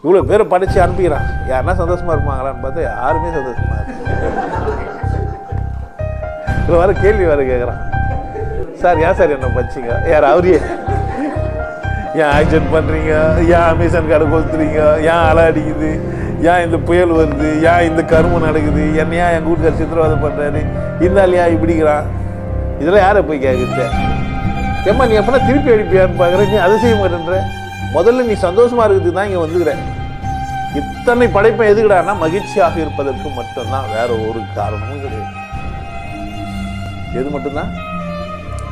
இவ்வளோ பேரை படித்து அனுப்பிக்கிறான். யாருன்னா சந்தோஷமாக இருப்பாங்களான்னு பார்த்தா யாருமே சந்தோஷமாக இருக்கு. வர கேள்வி வேறு கேட்குறான், சார் ஏன் சார் என்ன படிச்சிங்க? யார் அவரே ஏன் ஆக்சிடென்ட் பண்ணுறீங்க? ஏன் அமேசான் கார்டு கொடுத்துறீங்க? ஏன் அலை அடிக்குது? ஏன் இந்த புயல் வருது? ஏன் இந்த கருமம் நடக்குது? என்னையா என் கூட்டுக்கார சித்திரவதை பண்ணுறாரு? இருந்தாலும் ஏன் இப்படிக்கிறான்? இதெல்லாம் யாரை போய் கேட்குற? ஏம்மா நீ எப்பனா திருப்பி அடிப்பியான்னு பார்க்குற, நீ அதை செய்ய மாட்டேன்ற. முதல்ல நீ சந்தோஷமாக இருக்கிறது தான் இங்கே வந்துக்கிற. இத்தனை படைப்பை எதுக்குடான்னா மகிழ்ச்சியாக இருப்பதற்கு மட்டும்தான், வேற ஒரு காரணமும் கிடையாது. எது மட்டும்தான்?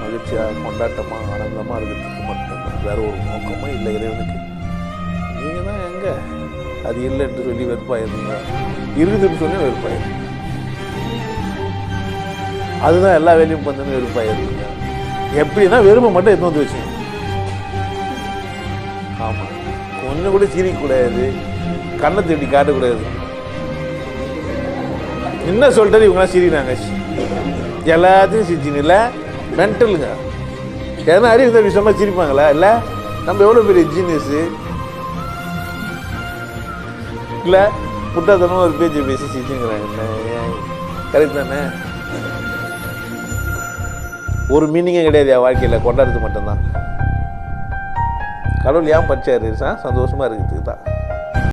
மகிழ்ச்சியாக கொண்டாட்டமாக ஆனந்தமாக இருக்கிறதுக்கு மட்டும்தான், வேற ஒரு நோக்கமும் இல்லை இறைவனுக்கு. நீங்கள் தான் எங்கே அது இல்லைன்னு சொல்லி வெறுப்பாயிருந்தீங்க, இருக்குதுன்னு சொல்லி வெறுப்பாயிருந்தீங்க. அதுதான் எல்லா வேலையும் பண்ணுன்னு வெறுப்பாயிருந்தீங்க. எப்படின்னா வெறுமை மட்டும் எடுத்து வந்து வச்சுங்க. ஆமாம், கொஞ்சம் கூட சிரிக்கக்கூடாது, கண்ணை திருப்பி காட்டக்கூடாது. என்ன சொல்லிட்டு இவங்களாம் சிரிக்கிறாங்க, எல்லாத்தையும் சிரிச்சின்னு இல்லை மென்டலுங்க. ஏன்னா அறிவு இந்த விஷயமா சிரிப்பாங்களா? இல்லை நம்ம எவ்வளோ பெரிய ஜீனியஸு இல்லை, முட்டாத்தனமாக ஒரு பேச்சை பேசி சிரிச்சுங்கிறாங்க. கரெக்ட் தானே? ஒரு மீனிங்கே கிடையாது என் வாழ்க்கையில், கொண்டாடுறது மட்டும்தான். கடவுள் ஏன் படிச்சாரு? சந்தோஷமாக இருக்கிறதுக்கு தான்.